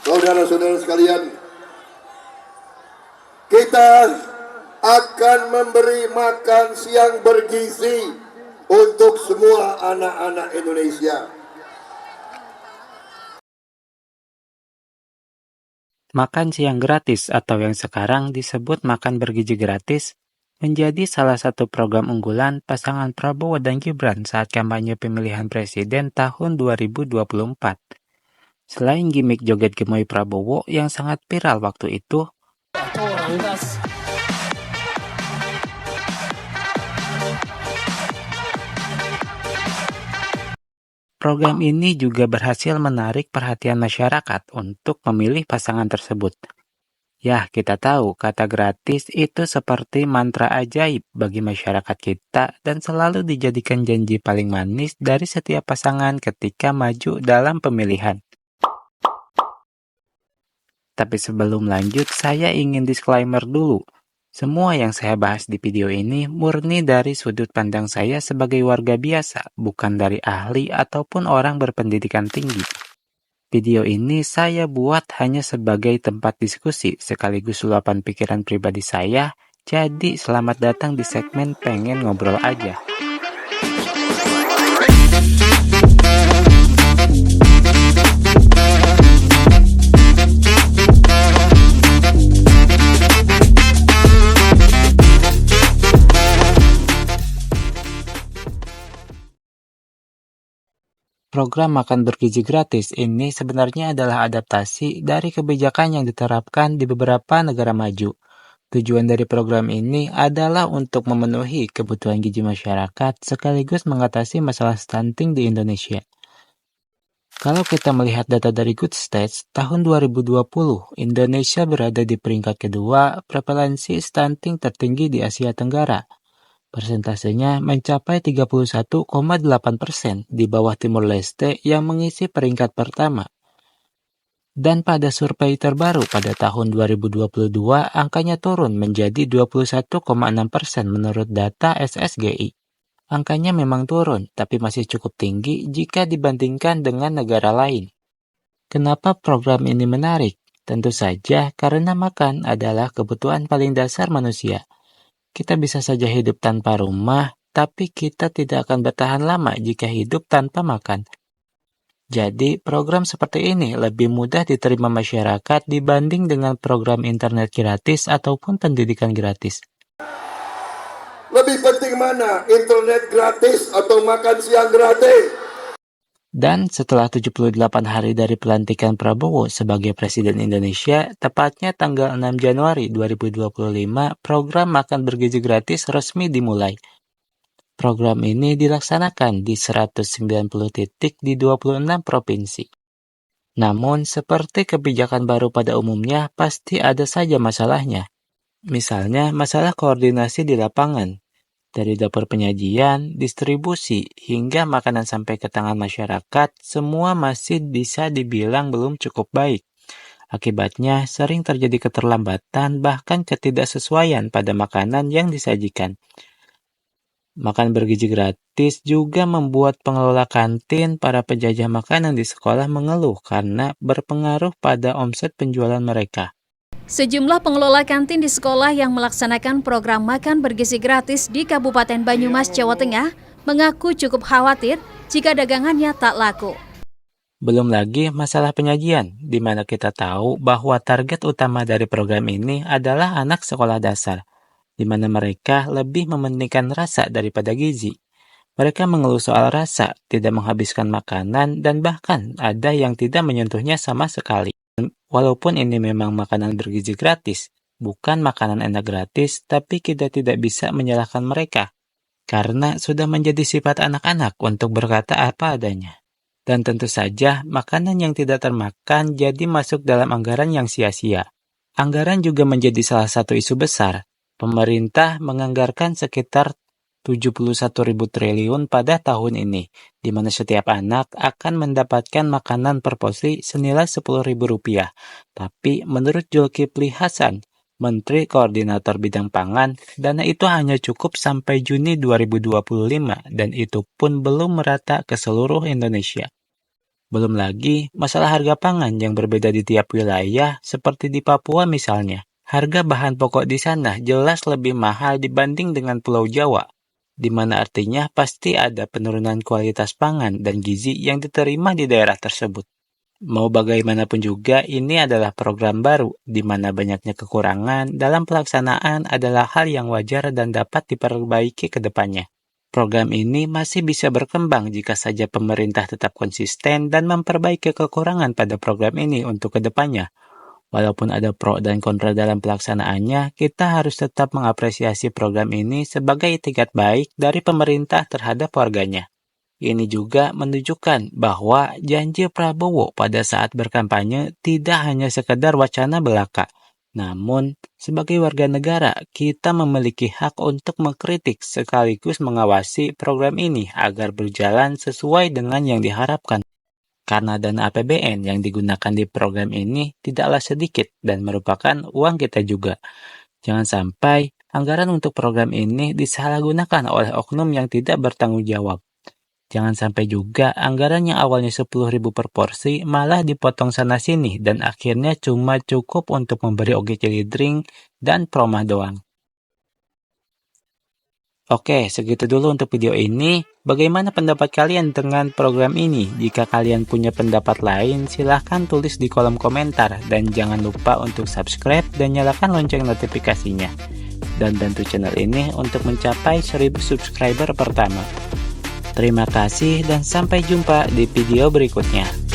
Saudara-saudara sekalian, kita akan memberi makan siang bergizi untuk semua anak-anak Indonesia. Makan siang gratis atau yang sekarang disebut makan bergizi gratis menjadi salah satu program unggulan pasangan Prabowo dan Gibran saat kampanye pemilihan presiden tahun 2024. Selain gimmick joget gemoy Prabowo yang sangat viral waktu itu, program ini juga berhasil menarik perhatian masyarakat untuk memilih pasangan tersebut. Ya, kita tahu kata gratis itu seperti mantra ajaib bagi masyarakat kita dan selalu dijadikan janji paling manis dari setiap pasangan ketika maju dalam pemilihan. Tapi sebelum lanjut, saya ingin disclaimer dulu. Semua yang saya bahas di video ini murni dari sudut pandang saya sebagai warga biasa, bukan dari ahli ataupun orang berpendidikan tinggi. Video ini saya buat hanya sebagai tempat diskusi sekaligus luapan pikiran pribadi saya, jadi selamat datang di segmen Pengen Ngobrol Aja. Program makan bergizi gratis ini sebenarnya adalah adaptasi dari kebijakan yang diterapkan di beberapa negara maju. Tujuan dari program ini adalah untuk memenuhi kebutuhan gizi masyarakat sekaligus mengatasi masalah stunting di Indonesia. Kalau kita melihat data dari Good Stats, tahun 2020, Indonesia berada di peringkat kedua prevalensi stunting tertinggi di Asia Tenggara. Persentasenya mencapai 31,8% di bawah Timur Leste yang mengisi peringkat pertama. Dan pada survei terbaru pada tahun 2022, angkanya turun menjadi 21,6% menurut data SSGI. Angkanya memang turun, tapi masih cukup tinggi jika dibandingkan dengan negara lain. Kenapa program ini menarik? Tentu saja karena makan adalah kebutuhan paling dasar manusia. Kita bisa saja hidup tanpa rumah, tapi kita tidak akan bertahan lama jika hidup tanpa makan. Jadi, program seperti ini lebih mudah diterima masyarakat dibanding dengan program internet gratis ataupun pendidikan gratis. Lebih penting mana? Internet gratis atau makan siang gratis? Dan setelah 78 hari dari pelantikan Prabowo sebagai Presiden Indonesia, tepatnya tanggal 6 Januari 2025, program makan bergizi gratis resmi dimulai. Program ini dilaksanakan di 190 titik di 26 provinsi. Namun, seperti kebijakan baru pada umumnya, pasti ada saja masalahnya. Misalnya, masalah koordinasi di lapangan. Dari dapur penyajian, distribusi, hingga makanan sampai ke tangan masyarakat, semua masih bisa dibilang belum cukup baik. Akibatnya, sering terjadi keterlambatan bahkan ketidaksesuaian pada makanan yang disajikan. Makan bergizi gratis juga membuat pengelola kantin, para penjajah makanan di sekolah mengeluh karena berpengaruh pada omset penjualan mereka. Sejumlah pengelola kantin di sekolah yang melaksanakan program makan bergizi gratis di Kabupaten Banyumas, Jawa Tengah, mengaku cukup khawatir jika dagangannya tak laku. Belum lagi masalah penyajian, di mana kita tahu bahwa target utama dari program ini adalah anak sekolah dasar, di mana mereka lebih mementingkan rasa daripada gizi. Mereka mengeluh soal rasa, tidak menghabiskan makanan, dan bahkan ada yang tidak menyentuhnya sama sekali. Walaupun ini memang makanan bergizi gratis, bukan makanan enak gratis, tapi kita tidak bisa menyalahkan mereka. Karena sudah menjadi sifat anak-anak untuk berkata apa adanya. Dan tentu saja, makanan yang tidak termakan jadi masuk dalam anggaran yang sia-sia. Anggaran juga menjadi salah satu isu besar. Pemerintah menganggarkan sekitar 71.000 triliun pada tahun ini, di mana setiap anak akan mendapatkan makanan per porsi senilai Rp10.000. Tapi menurut Zulkifli Hasan, Menteri Koordinator Bidang Pangan, dana itu hanya cukup sampai Juni 2025 dan itu pun belum merata ke seluruh Indonesia. Belum lagi masalah harga pangan yang berbeda di tiap wilayah, seperti di Papua misalnya. Harga bahan pokok di sana jelas lebih mahal dibanding dengan Pulau Jawa, di mana artinya pasti ada penurunan kualitas pangan dan gizi yang diterima di daerah tersebut. Mau bagaimanapun juga, ini adalah program baru, di mana banyaknya kekurangan dalam pelaksanaan adalah hal yang wajar dan dapat diperbaiki ke depannya. Program ini masih bisa berkembang jika saja pemerintah tetap konsisten dan memperbaiki kekurangan pada program ini untuk ke depannya. Walaupun ada pro dan kontra dalam pelaksanaannya, kita harus tetap mengapresiasi program ini sebagai itikat baik dari pemerintah terhadap warganya. Ini juga menunjukkan bahwa janji Prabowo pada saat berkampanye tidak hanya sekedar wacana belaka. Namun, sebagai warga negara, kita memiliki hak untuk mengkritik sekaligus mengawasi program ini agar berjalan sesuai dengan yang diharapkan. Karena dana APBN yang digunakan di program ini tidaklah sedikit dan merupakan uang kita juga. Jangan sampai anggaran untuk program ini disalahgunakan oleh oknum yang tidak bertanggung jawab. Jangan sampai juga anggaran yang awalnya 10.000 per porsi malah dipotong sana-sini dan akhirnya cuma cukup untuk memberi oge cilidring dan promah doang. Oke, segitu dulu untuk video ini. Bagaimana pendapat kalian dengan program ini? Jika kalian punya pendapat lain, silahkan tulis di kolom komentar. Dan jangan lupa untuk subscribe dan nyalakan lonceng notifikasinya. Dan bantu channel ini untuk mencapai 1000 subscriber pertama. Terima kasih dan sampai jumpa di video berikutnya.